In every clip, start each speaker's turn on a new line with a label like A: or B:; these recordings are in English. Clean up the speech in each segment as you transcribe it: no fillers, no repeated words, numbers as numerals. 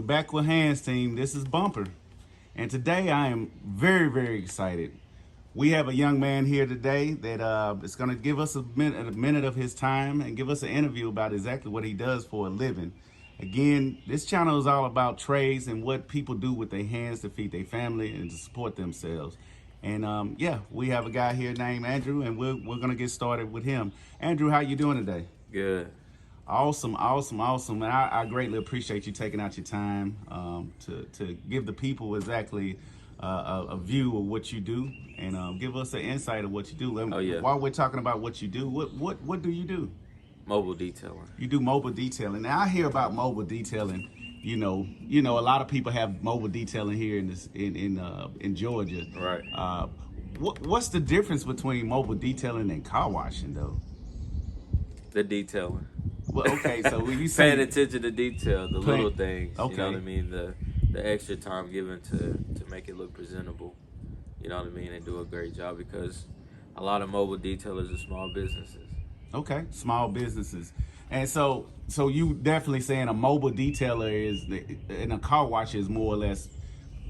A: Back with Hands team. This is Bumper. And today I am very, very excited. We have a young man here today that is going to give us a minute of his time and give us an interview about exactly what he does for a living. Again, this channel is all about trades and what people do with their hands to feed their family and to support themselves. And yeah, we have a guy here named Andrew, and we're going to get started with him. Andrew, how you doing today?
B: Good.
A: Awesome. And I greatly appreciate you taking out your time to give the people exactly a view of what you do and give us an insight of what you do.
B: Oh, yeah.
A: While we're talking about what you do, what do you do?
B: Mobile detailing.
A: You do mobile detailing. Now I hear about mobile detailing. You know, a lot of people have mobile detailing here in Georgia.
B: Right.
A: What's the difference between mobile detailing and car washing, though?
B: The detailing.
A: Well, okay, so when you say
B: Paying attention to detail, the little things.
A: Okay.
B: You know what I mean? The extra time given to make it look presentable. You know what I mean? And do a great job, because a lot of mobile detailers are small businesses.
A: Okay, small businesses. And so you definitely saying a mobile detailer and a car washer is more or less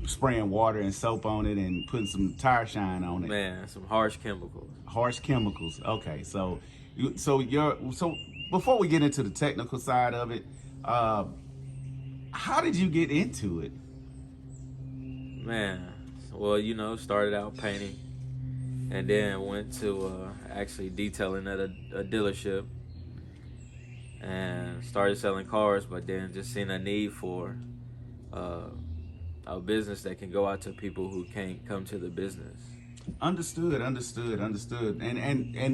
A: spraying water and soap on it and putting some tire shine on it.
B: Man, some harsh chemicals.
A: Harsh chemicals. Okay, so before we get into the technical side of it, how did you get into it?
B: Man, well, started out painting, and then went to actually detailing at a dealership, and started selling cars, but then just seen a need for a business that can go out to people who can't come to the business.
A: Understood. And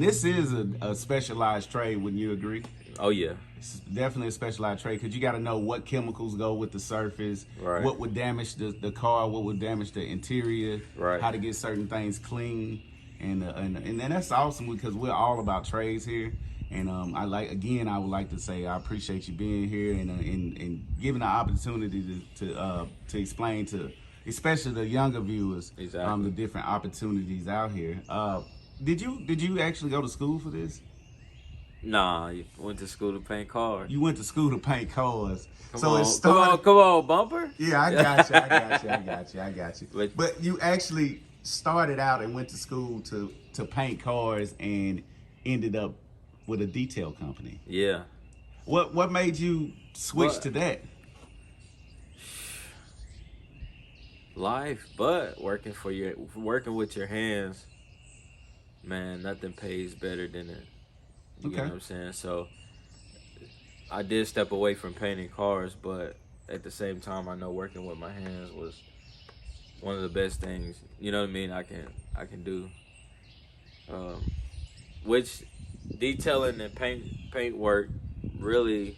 A: this is a specialized trade, wouldn't you agree?
B: Oh, yeah.
A: It's definitely a specialized trade, because you got to know what chemicals go with the surface,
B: Right.
A: what would damage the car, what would damage the interior,
B: Right.
A: how to get certain things clean, and that's awesome, because we're all about trades here. And I would like to say I appreciate you being here and giving the opportunity to explain to especially the younger viewers
B: Exactly.
A: the different opportunities out here. Did you actually go to school for this?
B: Nah, you went to school to paint cars.
A: You went to school to paint cars.
B: Come on, Bumper.
A: Yeah, I got you. But you actually started out and went to school to paint cars and ended up with a detail company.
B: Yeah.
A: What made you switch to that?
B: Life, but working with your hands, man, nothing pays better than it. You
A: Okay.
B: get what I'm saying? So I did step away from painting cars, but at the same time, I know working with my hands was one of the best things. You know what I mean? I can do. Which detailing and paint work really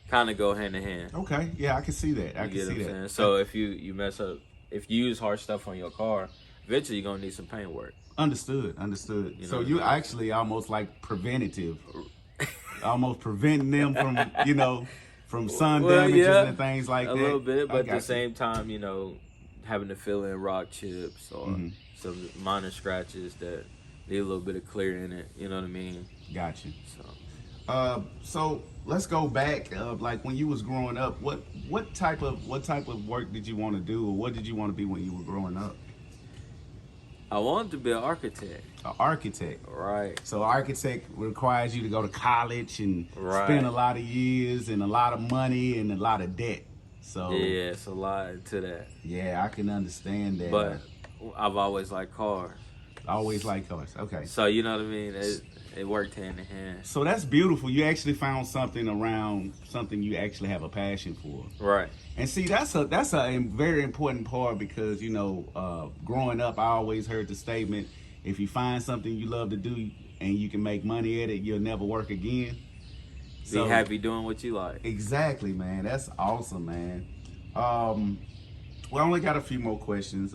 B: kind of go hand in hand.
A: Okay, yeah, I can see that. I
B: You
A: can
B: get
A: see
B: what I'm
A: that.
B: saying? So if you mess up, if you use hard stuff on your car, eventually you're gonna need some paint work.
A: Understood.
B: You know
A: So
B: what I
A: you
B: mean?
A: actually almost like preventative, almost preventing them from sun
B: Well,
A: damages
B: yeah,
A: and things like
B: a
A: that.
B: little bit,
A: I
B: but at
A: got
B: the
A: you.
B: same time, having to fill in rock chips or some minor scratches that need a little bit of clear in it. You know what I mean?
A: Got you.
B: So
A: So let's go back. Like when you was growing up, what type of work did you want to do, or what did you want to be when you were growing up?
B: I wanted to be an architect.
A: An architect.
B: Right.
A: So architect requires you to go to college and
B: Right.
A: spend a lot of years and a lot of money and a lot of debt. So
B: Yeah, it's a lot to that.
A: yeah, I can understand that.
B: But I've always liked cars.
A: I always like cars. Okay.
B: So you know what I mean? It worked hand in hand.
A: So that's beautiful. You actually found something around something you actually have a passion for.
B: Right.
A: And see, that's a very important part, because growing up, I always heard the statement: if you find something you love to do and you can make money at it, you'll never work again.
B: Be happy doing what you like.
A: Exactly, man. That's awesome, man. We only got a few more questions,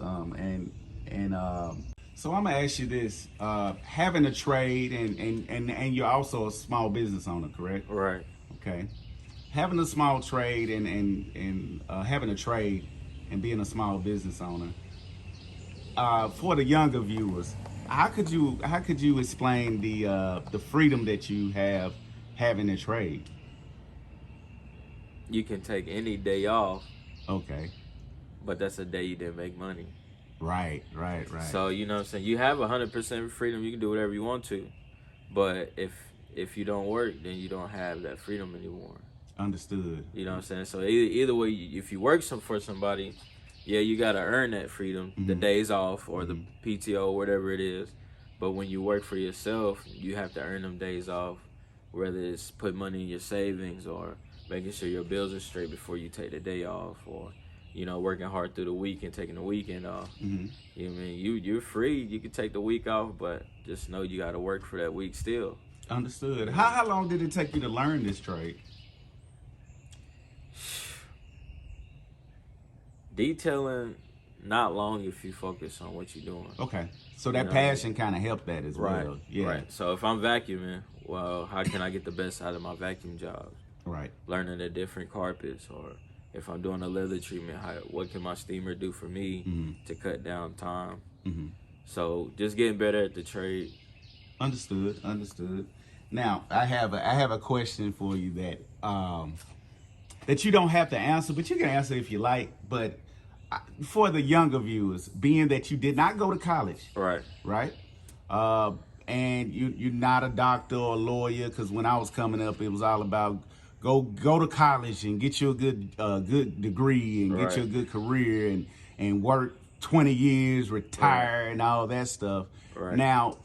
A: so I'm gonna ask you this: having a trade and you're also a small business owner, correct?
B: Right.
A: Okay. Having a small trade and having a trade and being a small business owner, for the younger viewers, how could you explain the freedom that you have having a trade?
B: You can take any day off
A: Okay.
B: but that's a day you didn't make money.
A: Right.
B: So you know what I'm saying, you have 100% freedom. You can do whatever you want to, but if you don't work, then you don't have that freedom anymore.
A: Understood.
B: You know what I'm saying? So either way, if you work for somebody, yeah, you gotta earn that freedom, the days off or the PTO, whatever it is. But when you work for yourself, you have to earn them days off, whether it's put money in your savings or making sure your bills are straight before you take the day off, or working hard through the week and taking the weekend off. You know what I mean? You're free. You can take the week off, but just know you got to work for that week still.
A: Understood. How long did it take you to learn this trade?
B: Detailing, not long if you focus on what you're doing.
A: Okay. So that passion kind of helped that as well. Yeah.
B: Right. So if I'm vacuuming, well, how can I get the best out of my vacuum jobs?
A: Right.
B: Learning the different carpets, or if I'm doing a leather treatment, what can my steamer do for me to cut down time? So just getting better at the trade.
A: Understood. Now I have a question for you that you don't have to answer, but you can answer if you like. But for the younger viewers, being that you did not go to college, right, and you're not a doctor or a lawyer, because when I was coming up, it was all about go to college and get you a good degree and get you a good career and work 20 years, retire and all that stuff. Now,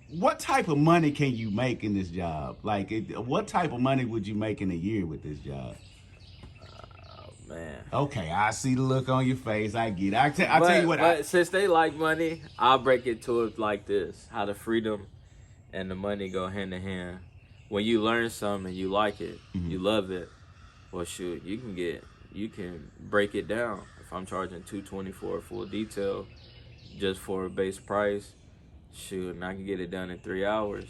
A: what type of money can you make in this job? Like, what type of money would you make in a year with this job?
B: Man.
A: Okay, I see the look on your face. I get it. I'll tell you what.
B: But since they like money, I'll break it to it like this: how the freedom and the money go hand in hand. When you learn something and you like it, you love it. Well, shoot, you can break it down. If I'm charging $220 for a full detail, just for a base price, shoot, and I can get it done in 3 hours.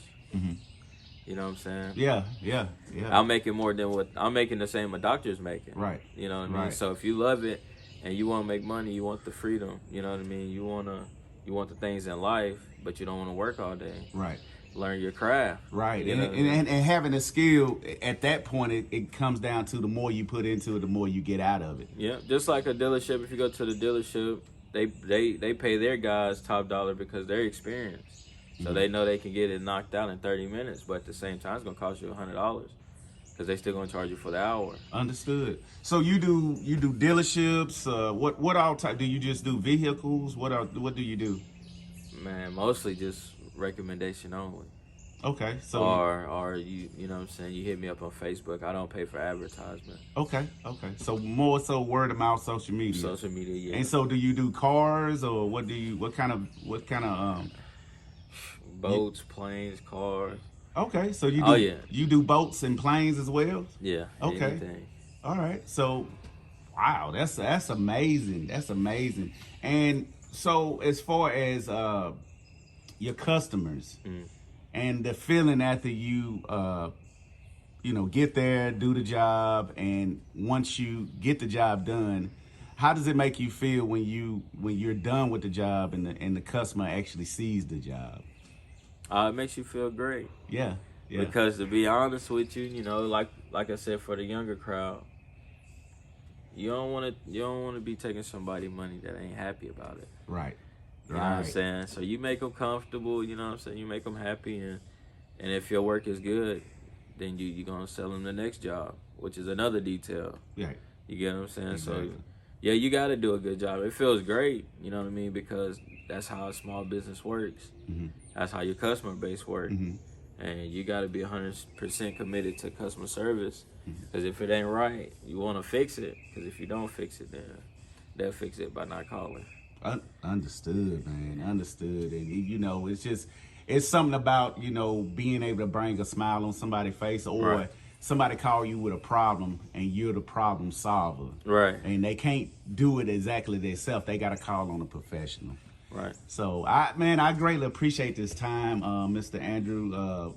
B: You know what I'm saying?
A: Yeah.
B: I'm making more than what I'm making, the same a doctor's making.
A: Right.
B: You know what I mean? So if you love it and you want to make money, you want the freedom. You know what I mean? You want the things in life, but you don't want to work all day.
A: Right.
B: Learn your craft.
A: Right. And having a skill at that point, it comes down to the more you put into it, the more you get out of it.
B: Yeah. Just like a dealership, if you go to the dealership, they pay their guys top dollar because they're experienced. So they know they can get it knocked out in 30 minutes, but at the same time, it's gonna cost you $100 because they still gonna charge you for the hour.
A: Understood. So you do dealerships? What all type? Do you just do vehicles? What do you do?
B: Man, mostly just recommendation only.
A: Okay. So
B: or you know what I'm saying, you hit me up on Facebook. I don't pay for advertisement.
A: Okay. So more so word of mouth, social media.
B: Social media, yeah.
A: And so do you do cars, or what kind of
B: boats, planes, cars.
A: Okay, so you do boats and planes as well?
B: Yeah.
A: Okay.
B: Anything.
A: All right. So, wow, that's amazing. That's amazing. And so, as far as your customers and the feeling after you get there, do the job, and once you get the job done, how does it make you feel when you're done with the job and the customer actually sees the job?
B: It makes you feel great.
A: Yeah.
B: Because to be honest with you, like I said, for the younger crowd, you don't want to be taking somebody money that ain't happy about it.
A: Right.
B: You know what I'm saying? So you make them comfortable. You know what I'm saying? You make them happy, and if your work is good, then you're gonna sell them the next job, which is another detail.
A: Right.
B: You get what I'm saying?
A: Exactly.
B: So yeah, you got to do a good job. It feels great. You know what I mean? Because that's how a small business works. That's how your customer base works. And you got to be 100% committed to customer service. Because if it ain't right, you want to fix it. Because if you don't fix it, then they'll fix it by not calling.
A: Understood, man. Understood. And, it's something about, being able to bring a smile on somebody's face, or somebody call you with a problem and you're the problem solver.
B: Right.
A: And they can't do it exactly themselves. They got to call on a professional.
B: Right.
A: So I greatly appreciate this time, Mr. Andrew.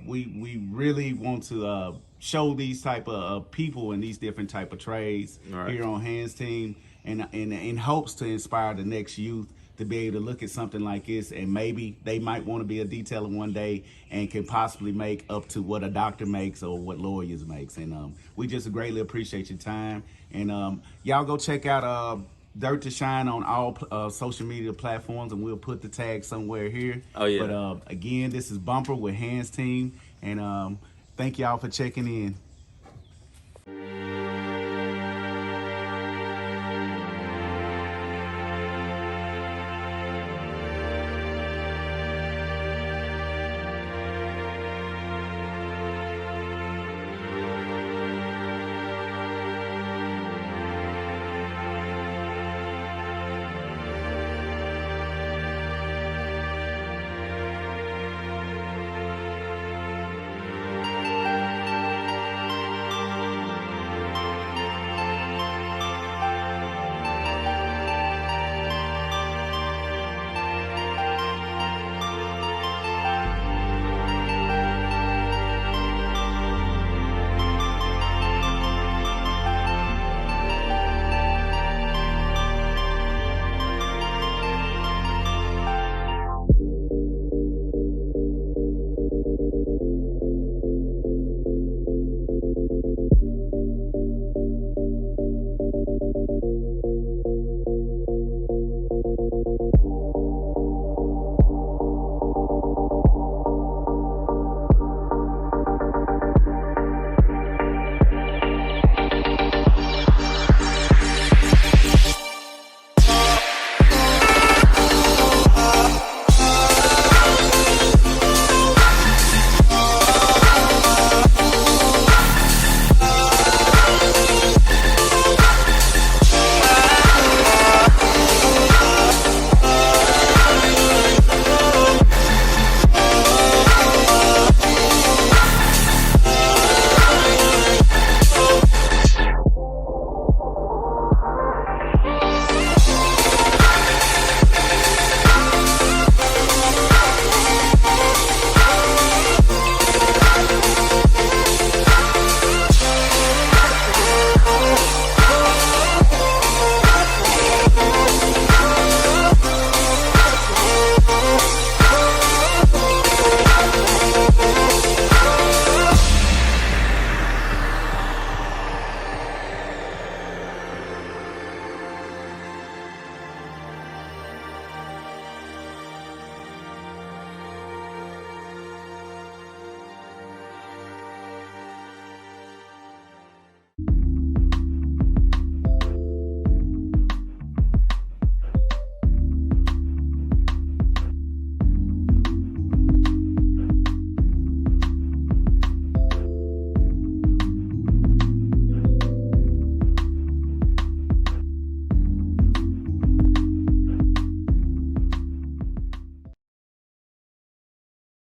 A: We really want to show these type of people and these different type of trades here on Hands Team, and in hopes to inspire the next youth to be able to look at something like this, and maybe they might want to be a detailer one day and can possibly make up to what a doctor makes or what lawyers makes. And we just greatly appreciate your time. And y'all go check out Dirt to Shine on all social media platforms, and we'll put the tag somewhere here.
B: Oh, yeah.
A: But again, this is Bumper with Hands Team, and thank y'all for checking in.